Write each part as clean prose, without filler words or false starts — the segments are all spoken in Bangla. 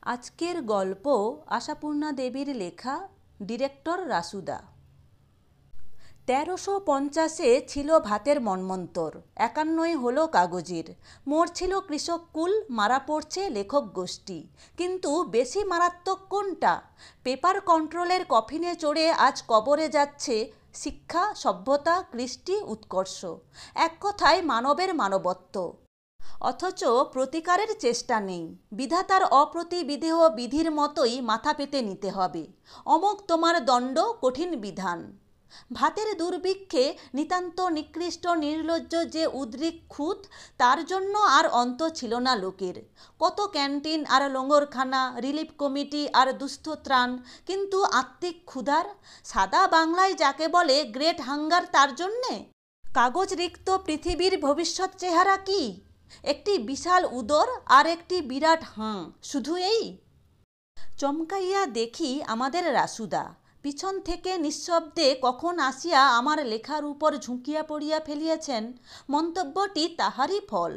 আজকের গল্প আশাপূর্ণা দেবীর লেখা, ডিরেক্টর রাসুদা। ১৩৫০-এ ছিল ভাতের মন্বন্তর, ৫১-ই হলো কাগজের। মরছিল কৃষককুল, মারা পড়ছে লেখক গোষ্ঠী। কিন্তু বেশি মারাত্মক কোনটা? পেপার কন্ট্রোলের কফিনে চড়ে আজ কবরে যাচ্ছে শিক্ষা, সভ্যতা, কৃষ্টি, উৎকর্ষ, এক কথায় মানবের মানবত্ব। অথচ প্রতিকারের চেষ্টা নেই। বিধাতার অপ্রতিবিধেয় বিধির মতোই মাথা পেতে নিতে হবে। অমোঘ তোমার দণ্ড, কঠিন বিধান। ভাতের দুর্ভিক্ষে নিতান্ত নিকৃষ্ট নির্লজ্জ যে উদ্রিক খুঁত, তার জন্য আর অন্ত ছিল না লোকের। কত ক্যান্টিন আর লঙ্গরখানা, রিলিফ কমিটি আর দুস্থ ত্রাণ, কিন্তু আত্মিক ক্ষুধার, সাদা বাংলায় যাকে বলে গ্রেট হাঙ্গার, তার জন্যে কাগজ রিক্ত পৃথিবীর ভবিষ্যৎ চেহারা কি? একটি বিশাল উদর আর একটি বিরাট হাঁ, শুধু এই। চমকাইয়া দেখি আমাদের রাসুদা পিছন থেকে নিঃশব্দে কখন আসিয়া আমার লেখার উপর ঝুঁকিয়া পড়িয়া ফেলিয়াছেন। মন্তব্যটি তাহারই ফল।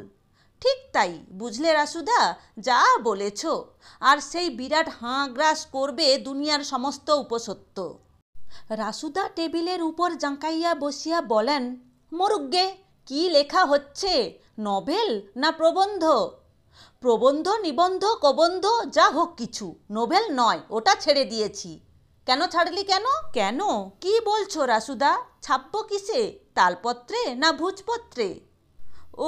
ঠিক তাই, বুঝলে রাসুদা, যা বলেছ। আর সেই বিরাট হাঁ গ্রাস করবে দুনিয়ার সমস্ত উপসত্য। রাসুদা টেবিলের উপর জাঁকাইয়া বসিয়া বলেন, মরুগ্গে, কি লেখা হচ্ছে? নভেল না প্রবন্ধ? প্রবন্ধ, নিবন্ধ, কবন্ধ, যা হোক কিছু, নোভেল নয়, ওটা ছেড়ে দিয়েছি। কেন ছাড়লি? কেন কেন কি বলছো রাসুদা? ছাপবো কিসে? তালপত্রে না ভুজপত্রে?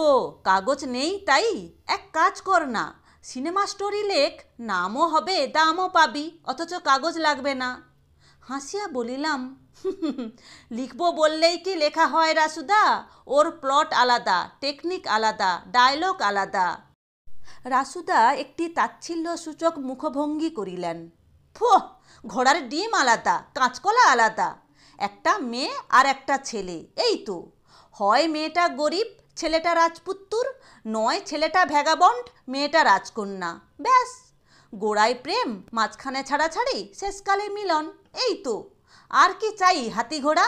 ও, কাগজ নেই তাই? এক কাজ কর না, সিনেমা স্টোরি লেখ, নামও হবে, দামও পাবি, অথচ কাগজ লাগবে না। হাসিয়া বলিলাম, লিখব বললেই কি লেখা হয় রাসুদা? ওর প্লট আলাদা, টেকনিক আলাদা, ডায়লগ আলাদা। রাসুদা একটি তাচ্ছিল্যসূচক মুখভঙ্গি করিলেন। ফোহ, ঘোড়ার ডিম আলাদা, কাঁচকলা আলাদা। একটা মেয়ে আর একটা ছেলে, এই তো। হয় মেয়েটা গরিব, ছেলেটা রাজপুত্তুর, নয় ছেলেটা ভ্যাগাবন্ড, মেয়েটা রাজকন্যা। ব্যাস, গোড়ায় প্রেম, মাঝখানে ছাড়াছাড়ি, শেষকালে মিলন, এই তো। আর কি চাই হাতি ঘোড়া?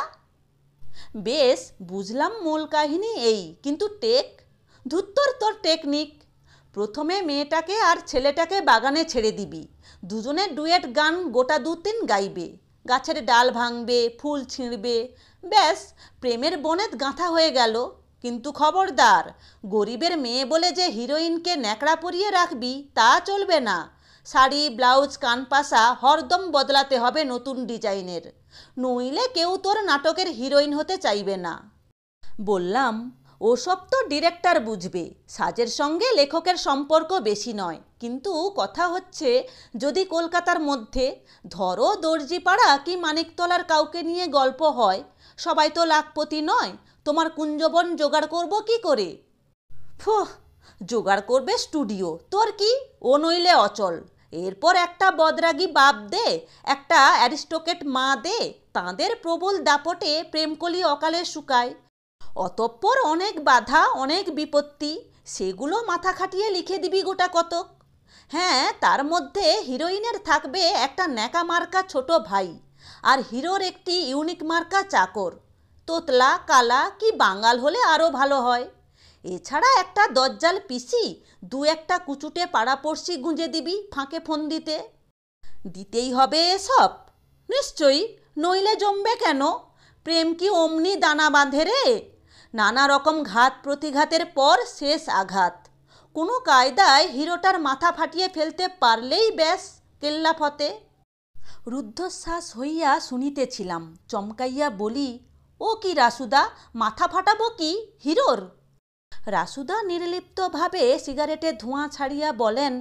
বেশ, বুঝলাম মূল কাহিনী এই, কিন্তু ধুত্তর তোর টেকনিক। প্রথমে মেয়েটাকে আর ছেলেটাকে বাগানে ছেড়ে দিবি, দুজনে ডুয়েট গান গোটা ২-৩ গাইবে, গাছের ডাল ভাঙবে, ফুল ছিঁড়বে, ব্যাস প্রেমের বনেত গাঁথা হয়ে গেল। কিন্তু খবরদার, গরিবের মেয়ে বলে যে হিরোইনকে ন্যাকড়া পরিয়ে রাখবি, তা চলবে না। শাড়ি, ব্লাউজ, কানপাশা হরদম বদলাতে হবে নতুন ডিজাইনের, নইলে কেউ তোর নাটকের হিরোইন হতে চাইবে না। বললাম, ওসব তো ডিরেক্টর বুঝবে, সাজের সঙ্গে লেখকের সম্পর্ক বেশি নয়। কিন্তু কথা হচ্ছে, যদি কলকাতার মধ্যে, ধরো দর্জিপাড়া কি মানিকতলার কাউকে নিয়ে গল্প হয়, সবাই তো লাখপতি নয়, তোমার কুঞ্জবন জোগাড় করব কি করে? ফুহ, জোগাড় করবে স্টুডিও, তোর কি? ও নইলে অচল। এরপর একটা বদরাগী বাপ দে, একটা অ্যারিস্টোকেট মা দে, তাঁদের প্রবল দাপটে প্রেমকলি অকালে শুকায়। অতঃপর অনেক বাধা, অনেক বিপত্তি, সেগুলো মাথা খাটিয়ে লিখে দিবি গোটা কতক। হ্যাঁ, তার মধ্যে হিরোইনের থাকবে একটা ন্যাকা মার্কা ছোট ভাই, আর হিরোর একটি ইউনিক মার্কা চাকর, তোতলা, কালা কি বাঙাল হলে আরও ভালো হয়। এছাড়া একটা দজ্জাল পিসি, ২-১টা কুচুটে পাড়াপড়শি গুঁজে দিবি ফাঁকে ফোন দিতে। দিতেই হবে এসব? নিশ্চয়ই, নইলে জমবে কেন? প্রেম কি অমনি দানা বাঁধে রে? নানা রকম ঘাত প্রতিঘাতের পর শেষ আঘাত। কোনো কায়দায় হিরোটার মাথা ফাটিয়ে ফেলতে পারলেই ব্যাস কেল্লা ফতে। রুদ্ধশ্বাস হইয়া শুনিতেছিলাম। চমকাইয়া বলি, ও কি রাসুদা, মাথা ফাটাবো কি হিরোর? রাসুদা নির্লিপ্তভাবে সিগারেটে ধোঁয়া ছাড়িয়া বলেন,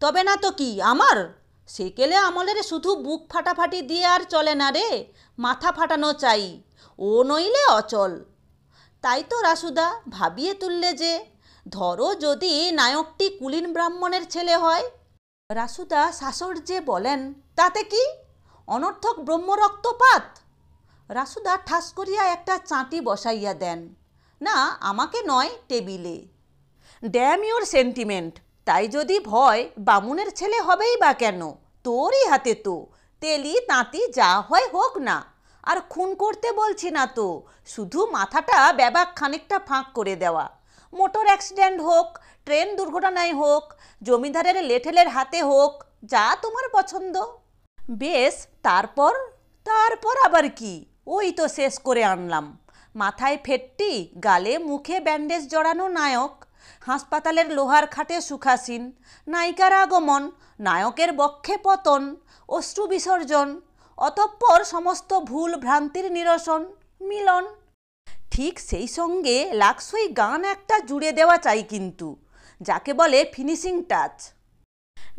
তবে না তো কি আমার? সেকেলে আমলের শুধু বুক ফাটাফাটি দিয়ে আর চলে না রে, মাথা ফাটানো চাই, ও নইলে অচল। তাই তো রাসুদা, ভাবিয়ে তুললে যে। ধরো যদি নায়কটি কুলীন ব্রাহ্মণের ছেলে হয়। রাসুদা শাসর্যে বলেন, তাতে কি? অনর্থক ব্রহ্মরক্তপাত। রাসুদা ঠাস করিয়া একটা চাঁটি বসাইয়া দেন। না, আমাকে নয়, টেবিলে। Damn your sentiment. তাই যদি ভয়, বামুনের ছেলে হবেই বা কেন? তোরই হাতে তো, তেলি তাঁতি যা হয় হোক না। আর খুন করতে বলছি না তো, শুধু মাথাটা ব্যাবাক খানিকটা ফাঁক করে দেওয়া। মোটর অ্যাক্সিডেন্ট হোক, ট্রেন দুর্ঘটনায় হোক, জমিদারের লেঠেলের হাতে হোক, যা তোমার পছন্দ। বেশ, তারপর? তারপর আবার কি, ওই তো শেষ করে আনলাম। মাথায় ফেটটি, গালে মুখে ব্যান্ডেজ জড়ানো নায়ক, হাসপাতালের লোহার খাটে সুখাসীন, নায়িকার আগমন, নায়কের বক্ষে পতন, অশ্রু বিসর্জন, অতঃপর সমস্ত ভুল ভ্রান্তির নিরসন, মিলন। ঠিক সেই সঙ্গে লাক্সই গান একটা জুড়ে দেওয়া চাই কিন্তু, যাকে বলে ফিনিশিং টাচ।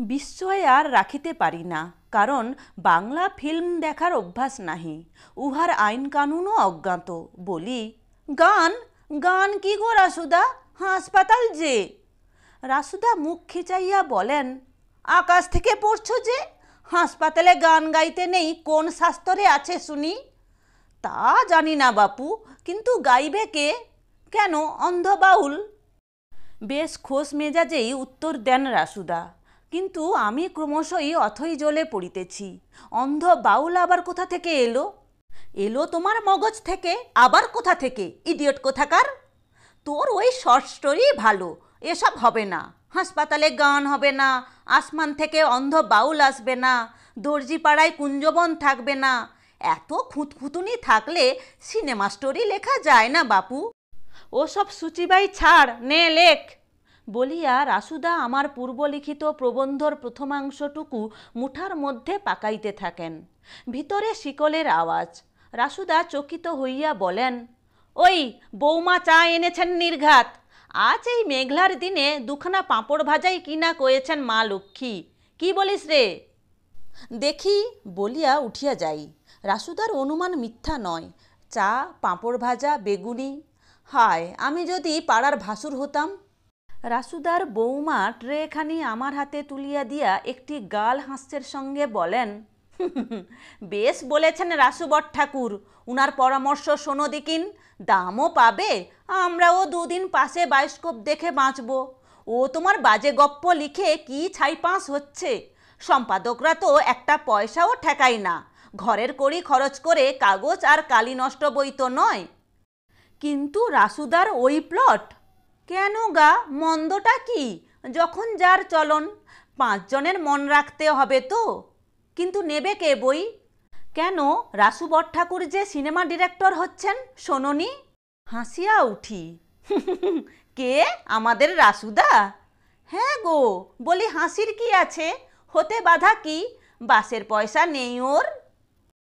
বিস্ময় আর রাখিতে পারি না, কারণ বাংলা ফিল্ম দেখার অভ্যাস নাহি, উহার আইন কানুনও অজ্ঞাত। বলি, গান? গান কি গো রাসুদা, হাসপাতাল যে। রাসুদা মুখ খিচাইয়া বলেন, আকাশ থেকে পড়ছো যে, হাসপাতালে গান গাইতে নেই কোন শাস্ত্রে আছে শুনি? তা জানি না বাপু, কিন্তু গাইবে কে? কেন, অন্ধ বাউল? বেশ খোশ মেজাজেই উত্তর দেন রাসুদা, কিন্তু আমি ক্রমশই অথই জ্বলে পড়িতেছি। অন্ধ বাউল আবার কোথা থেকে এলো? এলো তোমার মগজ থেকে, আবার কোথা থেকে, ইডিয়ট কোথাকার? তোর ওই শর্ট স্টোরি ভালো, এসব হবে না। হাসপাতালে গান হবে না, আসমান থেকে অন্ধ বাউল আসবে না, দর্জি পাড়ায় কুঞ্জবন থাকবে না। এত খুঁতখুতুনি থাকলে সিনেমা স্টোরি লেখা যায় না বাপু। ওসব সূচিবাই ছাড়, নে লেখ। বলিয়া রাসুদা আমার পূর্বলিখিত প্রবন্ধর প্রথমাংশটুকু মুঠার মধ্যে পাকাইতে থাকেন। ভিতরে শিকলের আওয়াজ। রাসুদা চকিত হইয়া বলেন, ওই বৌমা চা এনেছেন নির্ঘাত। আজ এই মেঘলার দিনে দুখানা পাঁপড় ভাজাই কিনা কয়েছেন মা লক্ষ্মী। কি বলিস রে? দেখি বলিয়া উঠিয়া যাই। রাসুদার অনুমান মিথ্যা নয়। চা, পাঁপড় ভাজা, বেগুনি। হায়, আমি যদি পাড়ার ভাসুর হতাম। রাসুদার বৌমা ট্রেখানি আমার হাতে তুলিয়া দিয়া একটি গাল হাস্যের সঙ্গে বলেন, বেশ বলেছেন রাসুবর ঠাকুর, উনার পরামর্শ শোনো দিকিন, দামও পাবে, আমরাও দুদিন পাশে বায়োস্কোপ দেখে বাঁচব। ও তোমার বাজে গপ্প লিখে কি ছাইপাঁস হচ্ছে, সম্পাদকরা তো একটা পয়সাও ঠেকায় না, ঘরের কড়ি খরচ করে কাগজ আর কালি নষ্ট বই তো নয়। কিন্তু রাসুদার ওই প্লট? কেন গা, মন্দটা কি? যখন যার চলন, 5 জনের মন রাখতে হবে তো। কিন্তু নেবে কে বই? কেন, রাসুবর ঠাকুর যে সিনেমা ডিরেক্টর হচ্ছেন শোনোনি? হাসিয়া উঠি, কে, আমাদের রাসুদা? হ্যাঁ গো, বলি হাসির কি আছে, হতে বাধা কি, বাসের পয়সা নেই ওর।